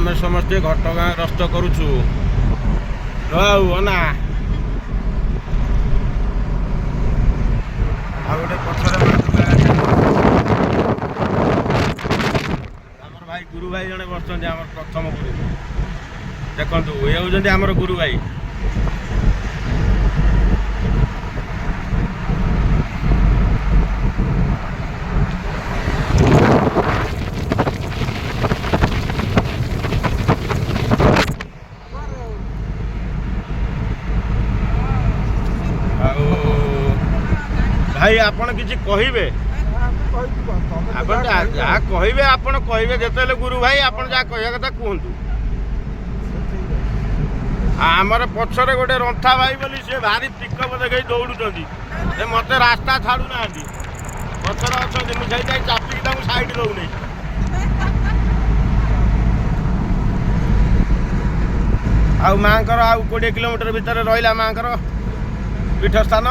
आम समस्ते घटगाँ गस्त करुचु ना गोटे पथर भाई गुरु भाई जड़े बस प्रथम गुरु देखु ये हूँ आमर गुरु भाई भाई आपण किसी कहे जहाँ कहे आपण कहे जो गुरु भाई आप जहाँ कह कथा कहतु आमर पछरे गोटे रंथा भाई बोली सी भारी पिकअप देखी दौड़ुंट मत रास्ता छाड़ू ना पछर अच्छे मुझे चापिकी साइड दौनी आउ माँ 20 किलोमीटर भितर रहा माँ पीठ स्थान